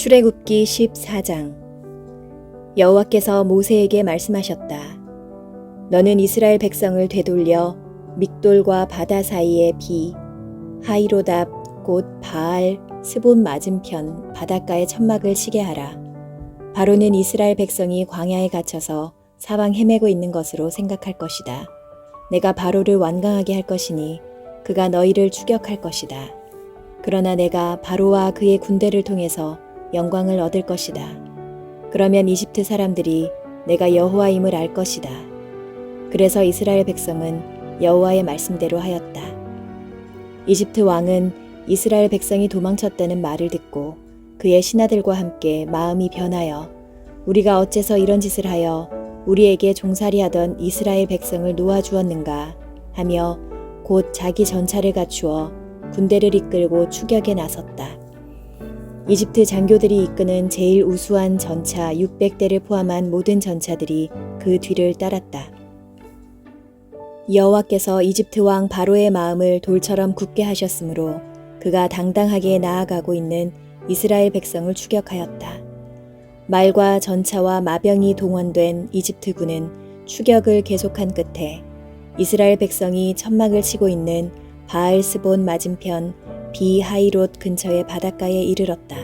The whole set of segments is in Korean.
출애굽기 14장. 여호와께서 모세에게 말씀하셨다. 너는 이스라엘 백성을 되돌려 믹돌과 바다 사이의 비 하이로답 곧 바알 스본 맞은편 바닷가에 천막을 치게 하라. 바로는 이스라엘 백성이 광야에 갇혀서 사방 헤매고 있는 것으로 생각할 것이다. 내가 바로를 완강하게 할 것이니 그가 너희를 추격할 것이다. 그러나 내가 바로와 그의 군대를 통해서 영광을 얻을 것이다. 그러면 이집트 사람들이 내가 여호와임을 알 것이다. 그래서 이스라엘 백성은 여호와의 말씀대로 하였다. 이집트 왕은 이스라엘 백성이 도망쳤다는 말을 듣고 그의 신하들과 함께 마음이 변하여 우리가 어째서 이런 짓을 하여 우리에게 종살이하던 이스라엘 백성을 놓아주었는가 하며 곧 자기 전차를 갖추어 군대를 이끌고 추격에 나섰다. 이집트 장교들이 이끄는 제일 우수한 전차 600대를 포함한 모든 전차들이 그 뒤를 따랐다. 여호와께서 이집트 왕 바로의 마음을 돌처럼 굳게 하셨으므로 그가 당당하게 나아가고 있는 이스라엘 백성을 추격하였다. 말과 전차와 마병이 동원된 이집트 군은 추격을 계속한 끝에 이스라엘 백성이 천막을 치고 있는 바알스본 맞은편 비하이롯 근처의 바닷가에 이르렀다.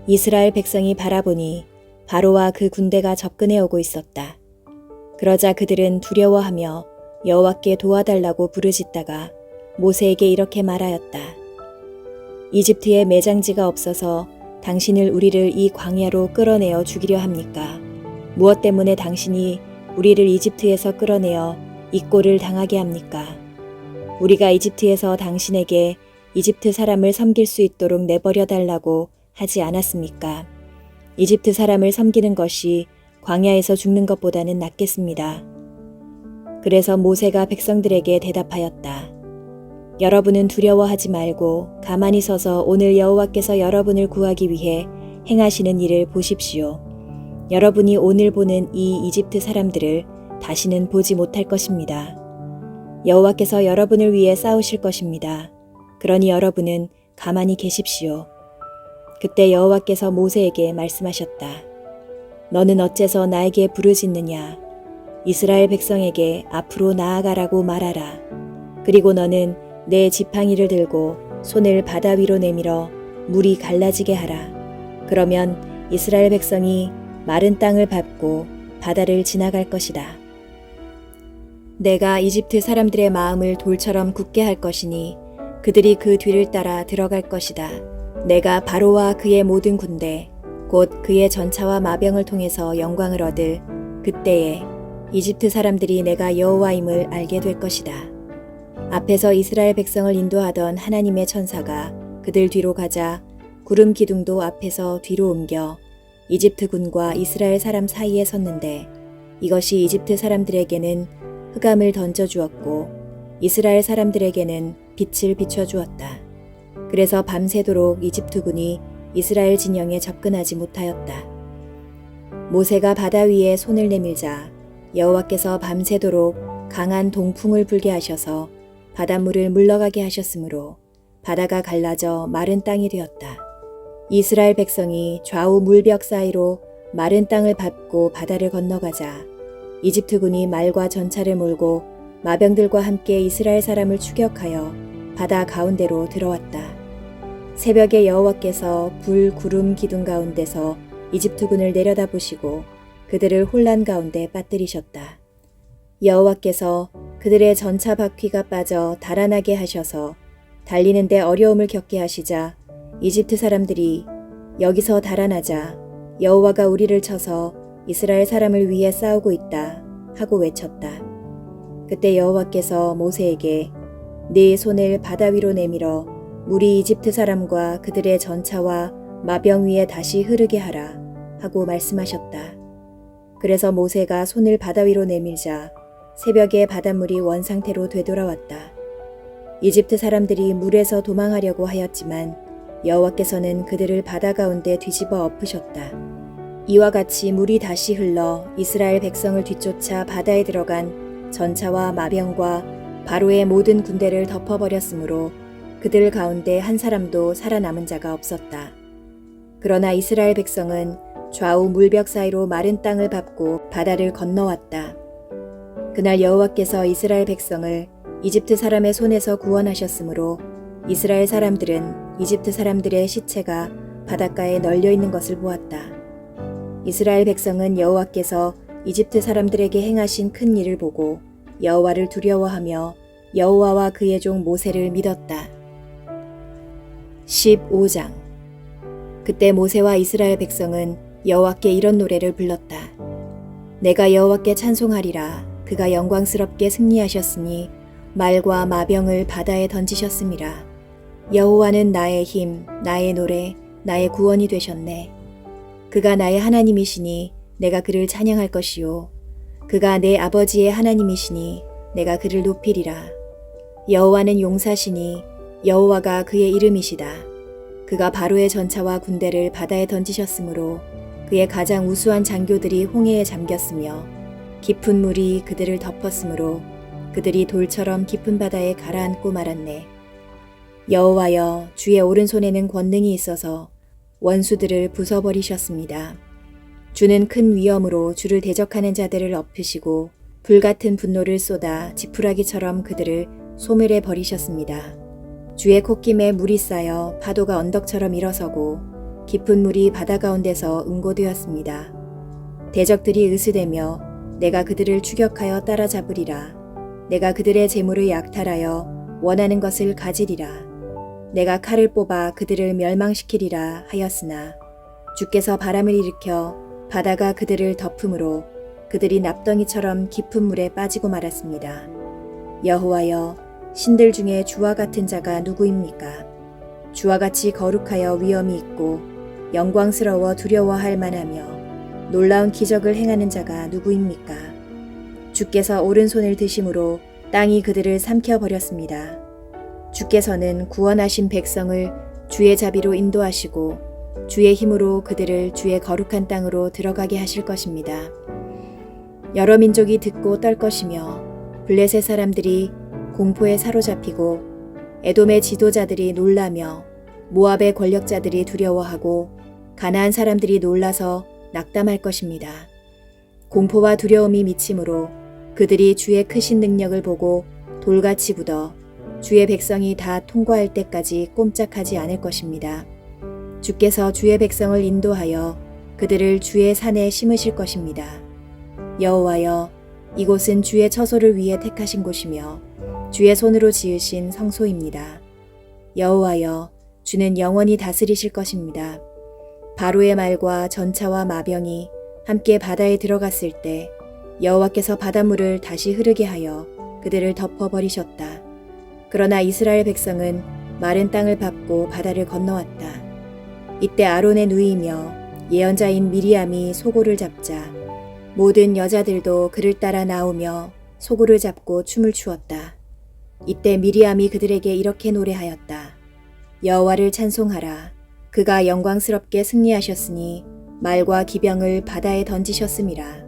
이스라엘 백성이 바라보니 바로와 그 군대가 접근해 오고 있었다. 그러자 그들은 두려워하며 여호와께 도와달라고 부르짖다가 모세에게 이렇게 말하였다. 이집트에 매장지가 없어서 당신을 우리를 이 광야로 끌어내어 죽이려 합니까? 무엇 때문에 당신이 우리를 이집트에서 끌어내어 이 꼴을 당하게 합니까? 우리가 이집트에서 당신에게 이집트 사람을 섬길 수 있도록 내버려 달라고 하지 않았습니까? 이집트 사람을 섬기는 것이 광야에서 죽는 것보다는 낫겠습니다. 그래서 모세가 백성들에게 대답하였다. 여러분은 두려워하지 말고 가만히 서서 오늘 여호와께서 여러분을 구하기 위해 행하시는 일을 보십시오. 여러분이 오늘 보는 이 이집트 사람들을 다시는 보지 못할 것입니다. 여호와께서 여러분을 위해 싸우실 것입니다. 그러니 여러분은 가만히 계십시오. 그때 여호와께서 모세에게 말씀하셨다. 너는 어째서 나에게 부르짖느냐? 이스라엘 백성에게 앞으로 나아가라고 말하라. 그리고 너는 내 지팡이를 들고 손을 바다 위로 내밀어 물이 갈라지게 하라. 그러면 이스라엘 백성이 마른 땅을 밟고 바다를 지나갈 것이다. 내가 이집트 사람들의 마음을 돌처럼 굳게 할 것이니 그들이 그 뒤를 따라 들어갈 것이다. 내가 바로와 그의 모든 군대, 곧 그의 전차와 마병을 통해서 영광을 얻을 그때에 이집트 사람들이 내가 여호와임을 알게 될 것이다. 앞에서 이스라엘 백성을 인도하던 하나님의 천사가 그들 뒤로 가자 구름 기둥도 앞에서 뒤로 옮겨 이집트 군과 이스라엘 사람 사이에 섰는데 이것이 이집트 사람들에게는 흑암을 던져주었고 이스라엘 사람들에게는 빛을 비춰주었다. 그래서 밤새도록 이집트 군이 이스라엘 진영에 접근하지 못하였다. 모세가 바다 위에 손을 내밀자 여호와께서 밤새도록 강한 동풍을 불게 하셔서 바닷물을 물러가게 하셨으므로 바다가 갈라져 마른 땅이 되었다. 이스라엘 백성이 좌우 물벽 사이로 마른 땅을 밟고 바다를 건너가자 이집트 군이 말과 전차를 몰고 마병들과 함께 이스라엘 사람을 추격하여 바다 가운데로 들어왔다. 새벽에 여호와께서 불 구름 기둥 가운데서 이집트 군을 내려다보시고 그들을 혼란 가운데 빠뜨리셨다. 여호와께서 그들의 전차 바퀴가 빠져 달아나게 하셔서 달리는데 어려움을 겪게 하시자 이집트 사람들이 여기서 달아나자 여호와가 우리를 쳐서 이스라엘 사람을 위해 싸우고 있다 하고 외쳤다. 그때 여호와께서 모세에게 네 손을 바다 위로 내밀어 물이 이집트 사람과 그들의 전차와 마병 위에 다시 흐르게 하라 하고 말씀하셨다. 그래서 모세가 손을 바다 위로 내밀자 새벽에 바닷물이 원상태로 되돌아왔다. 이집트 사람들이 물에서 도망하려고 하였지만 여호와께서는 그들을 바다 가운데 뒤집어 엎으셨다. 이와 같이 물이 다시 흘러 이스라엘 백성을 뒤쫓아 바다에 들어간 전차와 마병과 바로의 모든 군대를 덮어버렸으므로 그들 가운데 한 사람도 살아남은 자가 없었다. 그러나 이스라엘 백성은 좌우 물벽 사이로 마른 땅을 밟고 바다를 건너왔다. 그날 여호와께서 이스라엘 백성을 이집트 사람의 손에서 구원하셨으므로 이스라엘 사람들은 이집트 사람들의 시체가 바닷가에 널려 있는 것을 보았다. 이스라엘 백성은 여호와께서 이집트 사람들에게 행하신 큰 일을 보고 여호와를 두려워하며 여호와와 그의 종 모세를 믿었다. 15장. 그때 모세와 이스라엘 백성은 여호와께 이런 노래를 불렀다. 내가 여호와께 찬송하리라. 그가 영광스럽게 승리하셨으니 말과 마병을 바다에 던지셨음이라. 여호와는 나의 힘, 나의 노래, 나의 구원이 되셨네. 그가 나의 하나님이시니 내가 그를 찬양할 것이요. 그가 내 아버지의 하나님이시니 내가 그를 높이리라. 여호와는 용사시니 여호와가 그의 이름이시다. 그가 바로의 전차와 군대를 바다에 던지셨으므로 그의 가장 우수한 장교들이 홍해에 잠겼으며 깊은 물이 그들을 덮었으므로 그들이 돌처럼 깊은 바다에 가라앉고 말았네. 여호와여, 주의 오른손에는 권능이 있어서 원수들을 부숴버리셨습니다. 주는 큰 위엄으로 주를 대적하는 자들을 엎으시고 불같은 분노를 쏟아 지푸라기처럼 그들을 소멸해 버리셨습니다. 주의 콧김에 물이 쌓여 파도가 언덕처럼 일어서고 깊은 물이 바다 가운데서 응고되었습니다. 대적들이 으스대며 내가 그들을 추격하여 따라잡으리라. 내가 그들의 재물을 약탈하여 원하는 것을 가지리라. 내가 칼을 뽑아 그들을 멸망시키리라 하였으나 주께서 바람을 일으켜 바다가 그들을 덮음으로 그들이 납덩이처럼 깊은 물에 빠지고 말았습니다. 여호와여, 신들 중에 주와 같은 자가 누구입니까? 주와 같이 거룩하여 위엄이 있고 영광스러워 두려워할 만하며 놀라운 기적을 행하는 자가 누구입니까? 주께서 오른손을 드심으로 땅이 그들을 삼켜버렸습니다. 주께서는 구원하신 백성을 주의 자비로 인도하시고 주의 힘으로 그들을 주의 거룩한 땅으로 들어가게 하실 것입니다. 여러 민족이 듣고 떨 것이며 블레셋 사람들이 공포에 사로잡히고 에돔의 지도자들이 놀라며 모압의 권력자들이 두려워하고 가나안 사람들이 놀라서 낙담할 것입니다. 공포와 두려움이 미침으로 그들이 주의 크신 능력을 보고 돌같이 굳어 주의 백성이 다 통과할 때까지 꼼짝하지 않을 것입니다. 주께서 주의 백성을 인도하여 그들을 주의 산에 심으실 것입니다. 여호와여, 이곳은 주의 처소를 위해 택하신 곳이며 주의 손으로 지으신 성소입니다. 여호와여, 주는 영원히 다스리실 것입니다. 바로의 말과 전차와 마병이 함께 바다에 들어갔을 때 여호와께서 바닷물을 다시 흐르게 하여 그들을 덮어버리셨다. 그러나 이스라엘 백성은 마른 땅을 밟고 바다를 건너왔다. 이때 아론의 누이며 예언자인 미리암이 소고를 잡자 모든 여자들도 그를 따라 나오며 소고를 잡고 춤을 추었다. 이때 미리암이 그들에게 이렇게 노래하였다. 여호와를 찬송하라. 그가 영광스럽게 승리하셨으니 말과 기병을 바다에 던지셨음이라.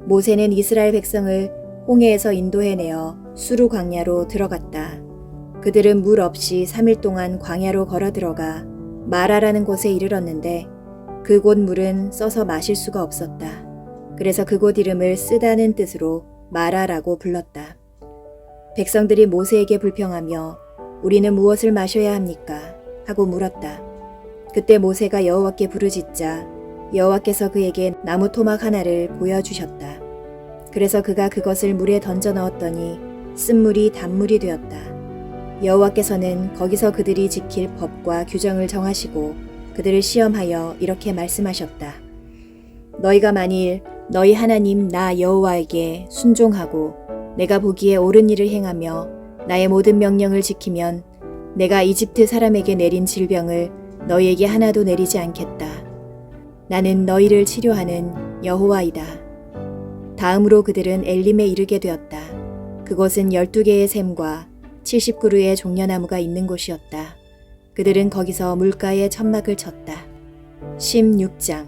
모세는 이스라엘 백성을 홍해에서 인도해내어 수루 광야로 들어갔다. 그들은 물 없이 3일 동안 광야로 걸어 들어가 마라라는 곳에 이르렀는데 그곳 물은 써서 마실 수가 없었다. 그래서 그곳 이름을 쓰다는 뜻으로 마라라고 불렀다. 백성들이 모세에게 불평하며 우리는 무엇을 마셔야 합니까? 하고 물었다. 그때 모세가 여호와께 부르짖자 여호와께서 그에게 나무 토막 하나를 보여주셨다. 그래서 그가 그것을 물에 던져 넣었더니 쓴물이 단물이 되었다. 여호와께서는 거기서 그들이 지킬 법과 규정을 정하시고 그들을 시험하여 이렇게 말씀하셨다. 너희가 만일 너희 하나님 나 여호와에게 순종하고 내가 보기에 옳은 일을 행하며 나의 모든 명령을 지키면 내가 이집트 사람에게 내린 질병을 너희에게 하나도 내리지 않겠다. 나는 너희를 치료하는 여호와이다. 다음으로 그들은 엘림에 이르게 되었다. 그곳은 12개의 샘과 70그루의 종려나무가 있는 곳이었다. 그들은 거기서 물가에 천막을 쳤다. 16장.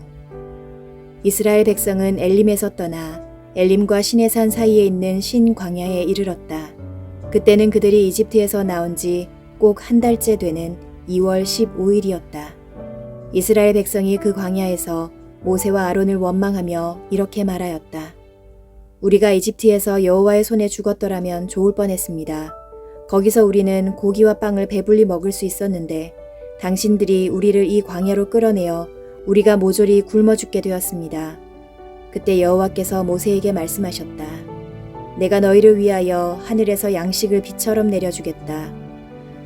이스라엘 백성은 엘림에서 떠나 엘림과 시내산 사이에 있는 신 광야에 이르렀다. 그때는 그들이 이집트에서 나온 지 꼭 한 달째 되는 2월 15일이었다. 이스라엘 백성이 그 광야에서 모세와 아론을 원망하며 이렇게 말하였다. 우리가 이집트에서 여호와의 손에 죽었더라면 좋을 뻔했습니다. 거기서 우리는 고기와 빵을 배불리 먹을 수 있었는데 당신들이 우리를 이 광야로 끌어내어 우리가 모조리 굶어 죽게 되었습니다. 그때 여호와께서 모세에게 말씀하셨다. 내가 너희를 위하여 하늘에서 양식을 비처럼 내려주겠다.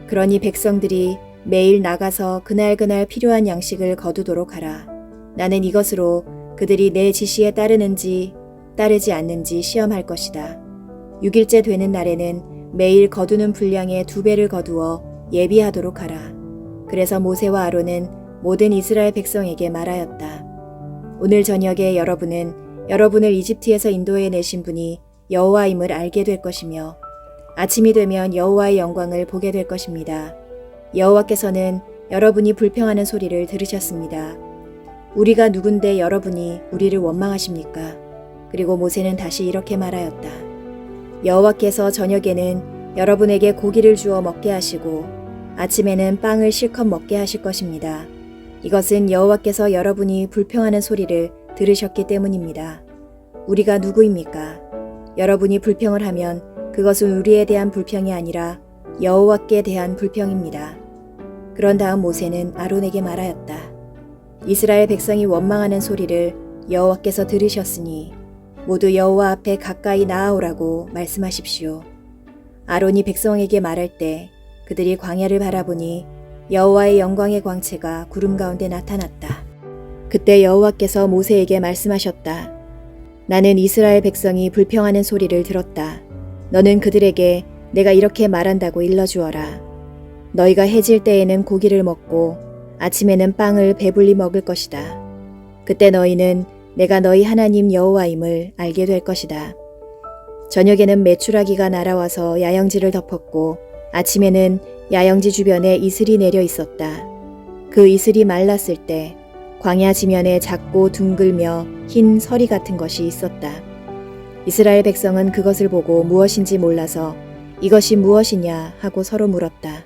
그러니 백성들이 매일 나가서 그날그날 필요한 양식을 거두도록 하라. 나는 이것으로 그들이 내 지시에 따르는지 따르지 않는지 시험할 것이다. 6일째 되는 날에는 매일 거두는 분량의 2배를 거두어 예비하도록 하라. 그래서 모세와 아론은 모든 이스라엘 백성에게 말하였다. 오늘 저녁에 여러분은 여러분을 이집트에서 인도해 내신 분이 여호와임을 알게 될 것이며 아침이 되면 여호와의 영광을 보게 될 것입니다. 여호와께서는 여러분이 불평하는 소리를 들으셨습니다. 우리가 누군데 여러분이 우리를 원망하십니까? 그리고 모세는 다시 이렇게 말하였다. 여호와께서 저녁에는 여러분에게 고기를 주어 먹게 하시고 아침에는 빵을 실컷 먹게 하실 것입니다. 이것은 여호와께서 여러분이 불평하는 소리를 들으셨기 때문입니다. 우리가 누구입니까? 여러분이 불평을 하면 그것은 우리에 대한 불평이 아니라 여호와께 대한 불평입니다. 그런 다음 모세는 아론에게 말하였다. 이스라엘 백성이 원망하는 소리를 여호와께서 들으셨으니 모두 여호와 앞에 가까이 나아오라고 말씀하십시오. 아론이 백성에게 말할 때 그들이 광야를 바라보니 여호와의 영광의 광채가 구름 가운데 나타났다. 그때 여호와께서 모세에게 말씀하셨다. 나는 이스라엘 백성이 불평하는 소리를 들었다. 너는 그들에게 내가 이렇게 말한다고 일러주어라. 너희가 해질 때에는 고기를 먹고 아침에는 빵을 배불리 먹을 것이다. 그때 너희는 내가 너희 하나님 여호와임을 알게 될 것이다. 저녁에는 메추라기가 날아와서 야영지를 덮었고 아침에는 야영지 주변에 이슬이 내려 있었다. 그 이슬이 말랐을 때 광야 지면에 작고 둥글며 흰 서리 같은 것이 있었다. 이스라엘 백성은 그것을 보고 무엇인지 몰라서 이것이 무엇이냐 하고 서로 물었다.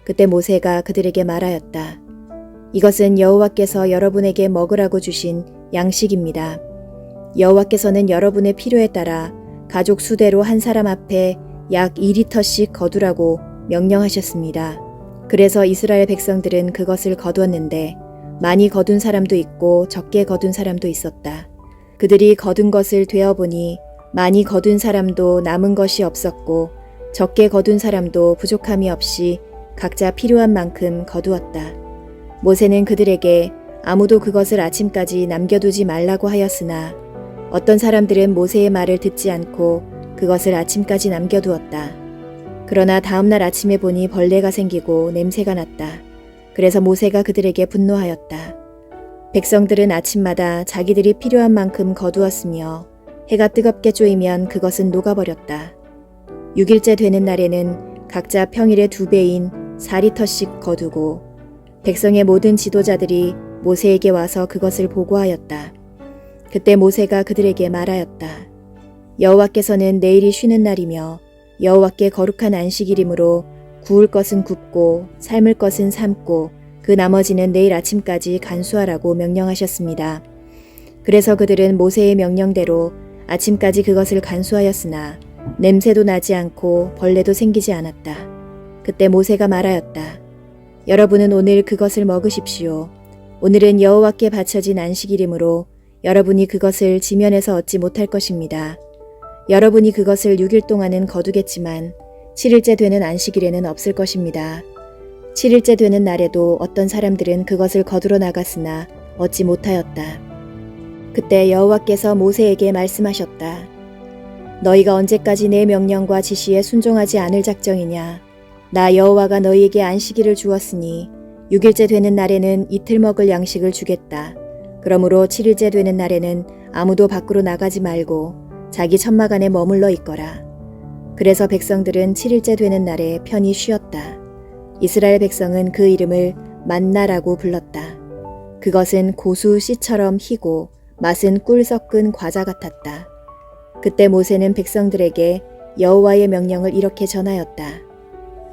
그때 모세가 그들에게 말하였다. 이것은 여호와께서 여러분에게 먹으라고 주신 양식입니다. 여호와께서는 여러분의 필요에 따라 가족 수대로 한 사람 앞에 약 2리터씩 거두라고 명령하셨습니다. 그래서 이스라엘 백성들은 그것을 거두었는데 많이 거둔 사람도 있고 적게 거둔 사람도 있었다. 그들이 거둔 것을 되어보니 많이 거둔 사람도 남은 것이 없었고 적게 거둔 사람도 부족함이 없이 각자 필요한 만큼 거두었다. 모세는 그들에게 아무도 그것을 아침까지 남겨두지 말라고 하였으나 어떤 사람들은 모세의 말을 듣지 않고 그것을 아침까지 남겨두었다. 그러나 다음날 아침에 보니 벌레가 생기고 냄새가 났다. 그래서 모세가 그들에게 분노하였다. 백성들은 아침마다 자기들이 필요한 만큼 거두었으며 해가 뜨겁게 쪼이면 그것은 녹아버렸다. 6일째 되는 날에는 각자 평일의 2배인 4리터씩 거두고 백성의 모든 지도자들이 모세에게 와서 그것을 보고하였다. 그때 모세가 그들에게 말하였다. 여호와께서는 내일이 쉬는 날이며 여호와께 거룩한 안식일이므로 구울 것은 굽고 삶을 것은 삶고 그 나머지는 내일 아침까지 간수하라고 명령하셨습니다. 그래서 그들은 모세의 명령대로 아침까지 그것을 간수하였으나 냄새도 나지 않고 벌레도 생기지 않았다. 그때 모세가 말하였다. 여러분은 오늘 그것을 먹으십시오. 오늘은 여호와께 바쳐진 안식일이므로 여러분이 그것을 지면에서 얻지 못할 것입니다. 여러분이 그것을 6일 동안은 거두겠지만 7일째 되는 안식일에는 없을 것입니다. 7일째 되는 날에도 어떤 사람들은 그것을 거두러 나갔으나 얻지 못하였다. 그때 여호와께서 모세에게 말씀하셨다. 너희가 언제까지 내 명령과 지시에 순종하지 않을 작정이냐? 나 여호와가 너희에게 안식일을 주었으니 6일째 되는 날에는 이틀 먹을 양식을 주겠다. 그러므로 7일째 되는 날에는 아무도 밖으로 나가지 말고 자기 천막 안에 머물러 있거라. 그래서 백성들은 7일째 되는 날에 편히 쉬었다. 이스라엘 백성은 그 이름을 만나라고 불렀다. 그것은 고수 씨처럼 희고 맛은 꿀 섞은 과자 같았다. 그때 모세는 백성들에게 여호와의 명령을 이렇게 전하였다.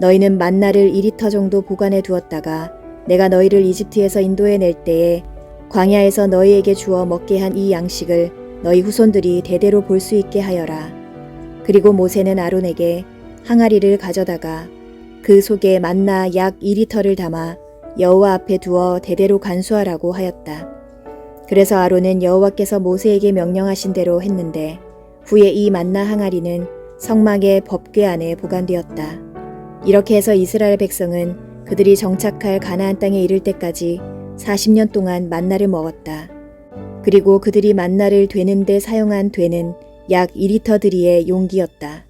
너희는 만나를 2리터 정도 보관해 두었다가 내가 너희를 이집트에서 인도해낼 때에 광야에서 너희에게 주어 먹게 한 이 양식을 너희 후손들이 대대로 볼 수 있게 하여라. 그리고 모세는 아론에게 항아리를 가져다가 그 속에 만나 약 2리터를 담아 여호와 앞에 두어 대대로 간수하라고 하였다. 그래서 아론은 여호와께서 모세에게 명령하신 대로 했는데 후에 이 만나 항아리는 성막의 법궤 안에 보관되었다. 이렇게 해서 이스라엘 백성은 그들이 정착할 가나안 땅에 이를 때까지 40년 동안 만나를 먹었다. 그리고 그들이 만나를 되는 데 사용한 되는 약 2리터 들이의 용기였다.